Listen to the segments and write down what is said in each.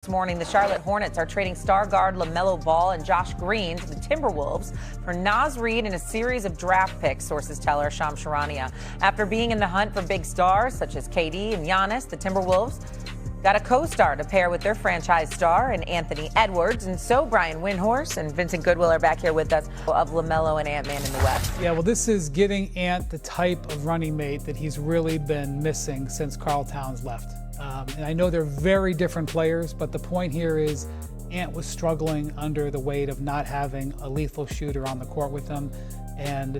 This morning, the Charlotte Hornets are trading star guard LaMelo Ball and Josh Green to the Timberwolves for Naz Reid and a series of draft picks, sources tell our Shams Charania. After being in the hunt for big stars such as KD and Giannis, the Timberwolves got a co-star to pair with their franchise star and Anthony Edwards. And so Brian Windhorst and Vincent Goodwill are back here with us of LaMelo and Ant-Man in the West. Yeah, well, this is getting Ant the type of running mate that he's really been missing since Karl Towns left. And I know they're very different players, but the point here is Ant was struggling under the weight of not having a lethal shooter on the court with him, and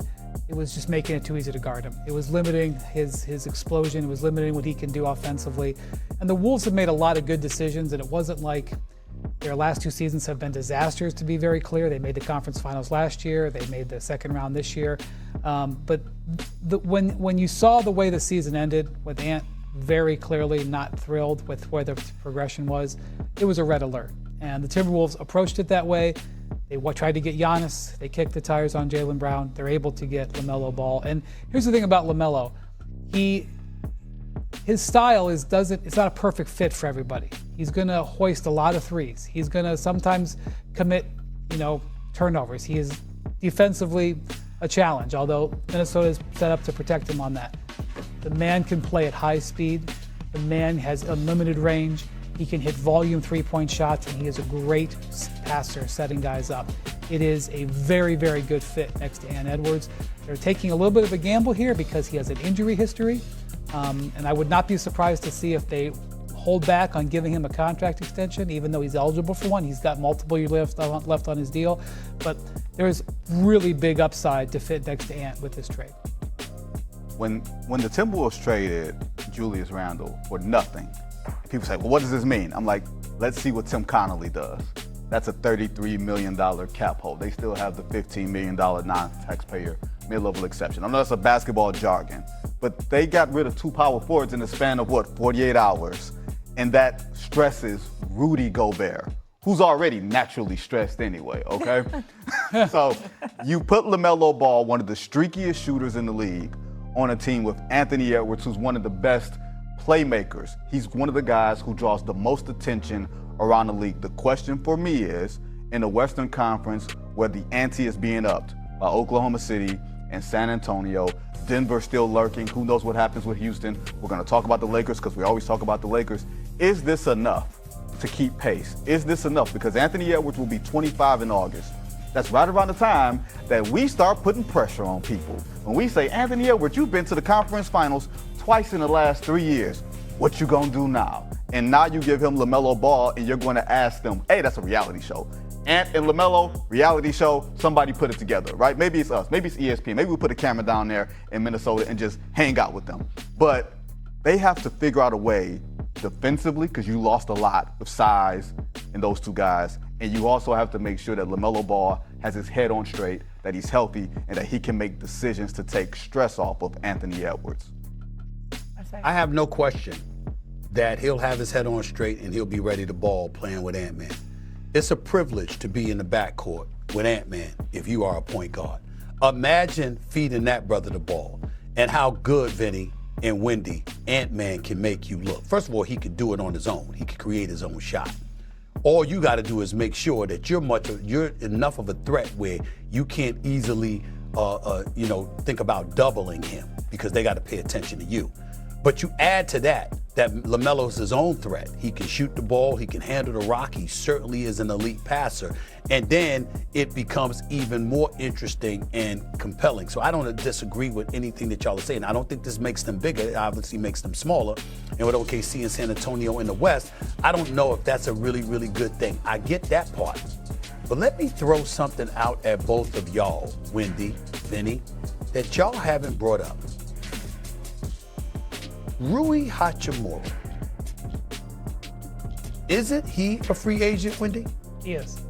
it was just making it too easy to guard him. It was limiting his explosion. It was limiting what he can do offensively. And the Wolves have made a lot of good decisions, and it wasn't like their last two seasons have been disasters, to be very clear. They made the conference finals last year. They made the second round this year. But when you saw the way the season ended with Ant very clearly not thrilled with where the progression was, it was a red alert. And the Timberwolves approached it that way. They tried to get Giannis. They kicked the tires on Jaylen Brown. They're able to get LaMelo Ball. And here's the thing about LaMelo. His style it's not a perfect fit for everybody. He's going to hoist a lot of threes. He's going to sometimes commit, turnovers. He is defensively a challenge, although Minnesota is set up to protect him on that. The man can play at high speed. The man has unlimited range. He can hit volume three-point shots, and he is a great passer setting guys up. It is a very, very good fit next to Ant Edwards. They're taking a little bit of a gamble here because he has an injury history, and I would not be surprised to see if they hold back on giving him a contract extension, even though he's eligible for one. He's got multiple years left on his deal, but there's really big upside to fit next to Ant with this trade. When the Timberwolves traded Julius Randle for nothing, people say, well, what does this mean? I'm like, let's see what Tim Connolly does. That's a $33 million cap hold. They still have the $15 million non-taxpayer mid-level exception. I know that's a basketball jargon, but they got rid of two power forwards in the span of, 48 hours? And that stresses Rudy Gobert, who's already naturally stressed anyway, okay? So you put LaMelo Ball, one of the streakiest shooters in the league, on a team with Anthony Edwards, who's one of the best playmakers. He's one of the guys who draws the most attention around the league. The question for me is, in the Western Conference, where the ante is being upped by Oklahoma City and San Antonio, Denver still lurking, who knows what happens with Houston. We're going to talk about the Lakers because we always talk about the Lakers. Is this enough to keep pace? Is this enough? Because Anthony Edwards will be 25 in August. That's right around the time that we start putting pressure on people. When we say, Anthony Edwards, you've been to the conference finals twice in the last 3 years. What you gonna do now? And now you give him LaMelo Ball and you're gonna ask them, hey, that's a reality show. Ant and LaMelo, reality show, somebody put it together, right? Maybe it's us, maybe it's ESPN. Maybe we put a camera down there in Minnesota and just hang out with them. But they have to figure out a way defensively, because you lost a lot of size in those two guys. And you also have to make sure that LaMelo Ball has his head on straight, that he's healthy, and that he can make decisions to take stress off of Anthony Edwards. I have no question that he'll have his head on straight and he'll be ready to ball playing with Ant-Man. It's a privilege to be in the backcourt with Ant-Man if you are a point guard. Imagine feeding that brother the ball and how good, Vinny and Wendy, Ant-Man can make you look. First of all, he could do it on his own. He could create his own shot. All you got to do is make sure that you're enough of a threat where you can't easily, think about doubling him because they got to pay attention to you. But you add to that LaMelo's his own threat. He can shoot the ball. He can handle the rock. He certainly is an elite passer. And then it becomes even more interesting and compelling. So I don't disagree with anything that y'all are saying. I don't think this makes them bigger. It obviously makes them smaller. And with OKC and San Antonio in the West, I don't know if that's a really, really good thing. I get that part. But let me throw something out at both of y'all, Wendy, Vinny, that y'all haven't brought up. Rui Hachimura. Isn't he a free agent, Wendy? Yes.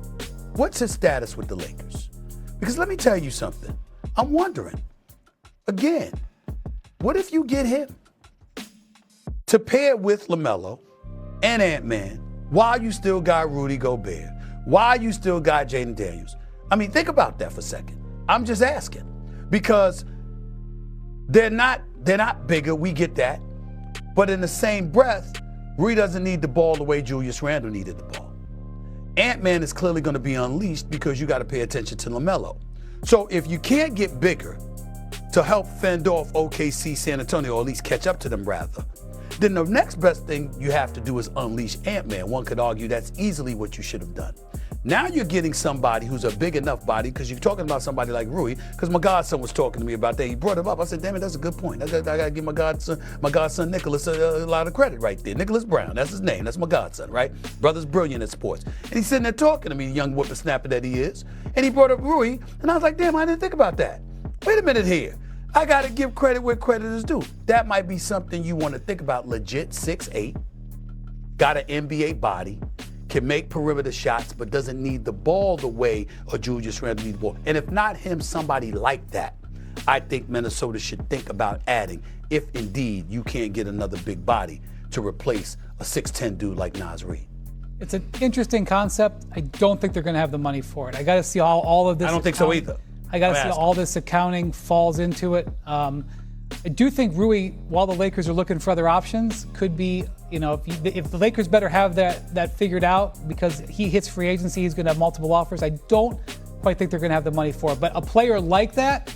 What's his status with the Lakers? Because let me tell you something. I'm wondering, again, what if you get him to pair with LaMelo and Ant-Man while you still got Rudy Gobert, while you still got Jayden Daniels? I mean, think about that for a second. I'm just asking. Because they're not bigger, we get that. But in the same breath, Rui doesn't need the ball the way Julius Randle needed the ball. Ant-Man is clearly going to be unleashed because you got to pay attention to LaMelo. So if you can't get bigger to help fend off OKC, San Antonio, or at least catch up to them rather, then the next best thing you have to do is unleash Ant-Man. One could argue that's easily what you should have done. Now you're getting somebody who's a big enough body, because you're talking about somebody like Rui, because my godson was talking to me about that. He brought him up. I said, damn it, that's a good point. I got to give my godson Nicholas a lot of credit right there. Nicholas Brown, that's his name. That's my godson, right? Brother's brilliant at sports. And he's sitting there talking to me, young whippersnapper that he is. And he brought up Rui, and I was like, damn, I didn't think about that. Wait a minute here. I got to give credit where credit is due. That might be something you want to think about. Legit 6'8", got an NBA body, can make perimeter shots, but doesn't need the ball the way a Julius Randle needs the ball. And if not him, somebody like that, I think Minnesota should think about adding, if indeed you can't get another big body to replace a 6'10" dude like Naz Reid. It's an interesting concept. I don't think they're going to have the money for it. I got to see how all of this. I don't think so either. I got to see how all this accounting falls into it. I do think Rui, while the Lakers are looking for other options, could be, if the Lakers better have that figured out, because he hits free agency, he's going to have multiple offers. I don't quite think they're going to have the money for it. But a player like that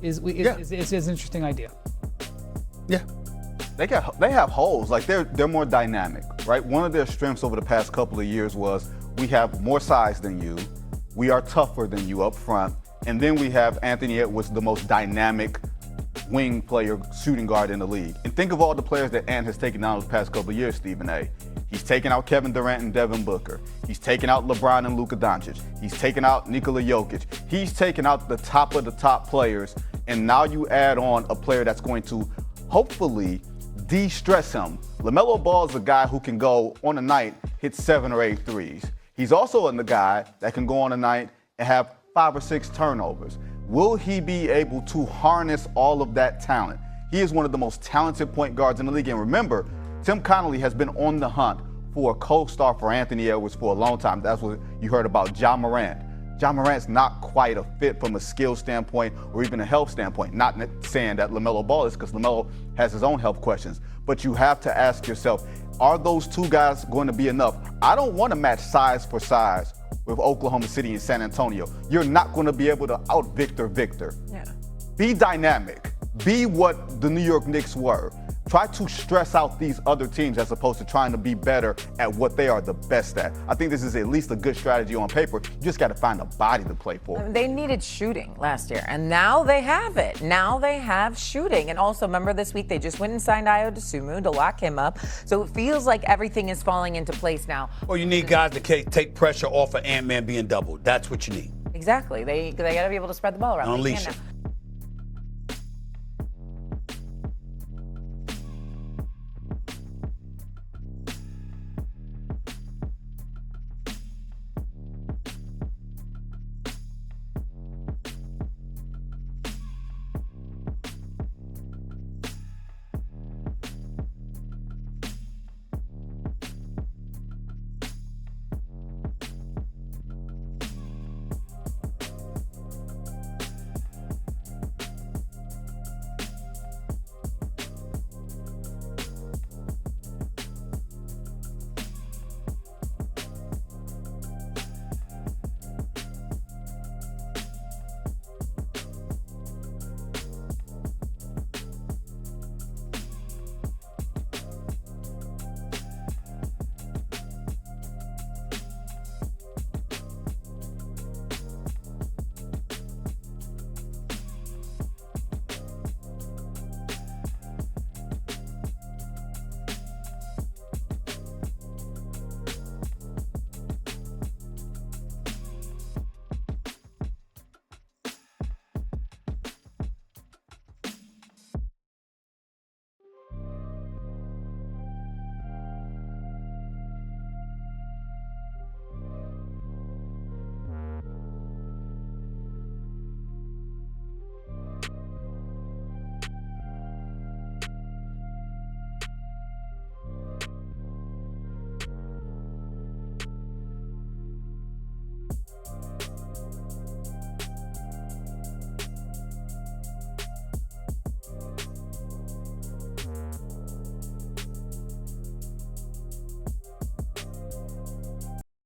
is an interesting idea. Yeah. They have holes. Like they're more dynamic, right? One of their strengths over the past couple of years was we have more size than you, we are tougher than you up front, and then we have Anthony Edwards, the most dynamic wing player, shooting guard in the league. And think of all the players that Ant has taken down the past couple of years, Stephen A. He's taken out Kevin Durant and Devin Booker. He's taken out LeBron and Luka Doncic. He's taken out Nikola Jokic. He's taken out the top of the top players. And now you add on a player that's going to hopefully de-stress him. LaMelo Ball is a guy who can go on a night, hit 7 or 8 threes. He's also the guy that can go on a night and have 5 or 6 turnovers. Will he be able to harness all of that talent? He is one of the most talented point guards in the league. And remember, Tim Connolly has been on the hunt for a co-star for Anthony Edwards for a long time. That's what you heard about Ja Morant. Ja Morant's not quite a fit from a skill standpoint or even a health standpoint. Not saying that LaMelo Ball is, because LaMelo has his own health questions. But you have to ask yourself, are those two guys going to be enough? I don't want to match size for size with Oklahoma City and San Antonio. You're not going to be able to out-Victor. Yeah. Be dynamic. Be what the New York Knicks were. Try to stress out these other teams as opposed to trying to be better at what they are the best at. I think this is at least a good strategy on paper. You just got to find a body to play for. They needed shooting last year, and now they have it. Now they have shooting. And also, remember this week, they just went and signed Ayo Dosunmu to lock him up. So it feels like everything is falling into place now. Well, you need guys to take pressure off of Ant-Man being doubled. That's what you need. Exactly. They got to be able to spread the ball around. Unleash him.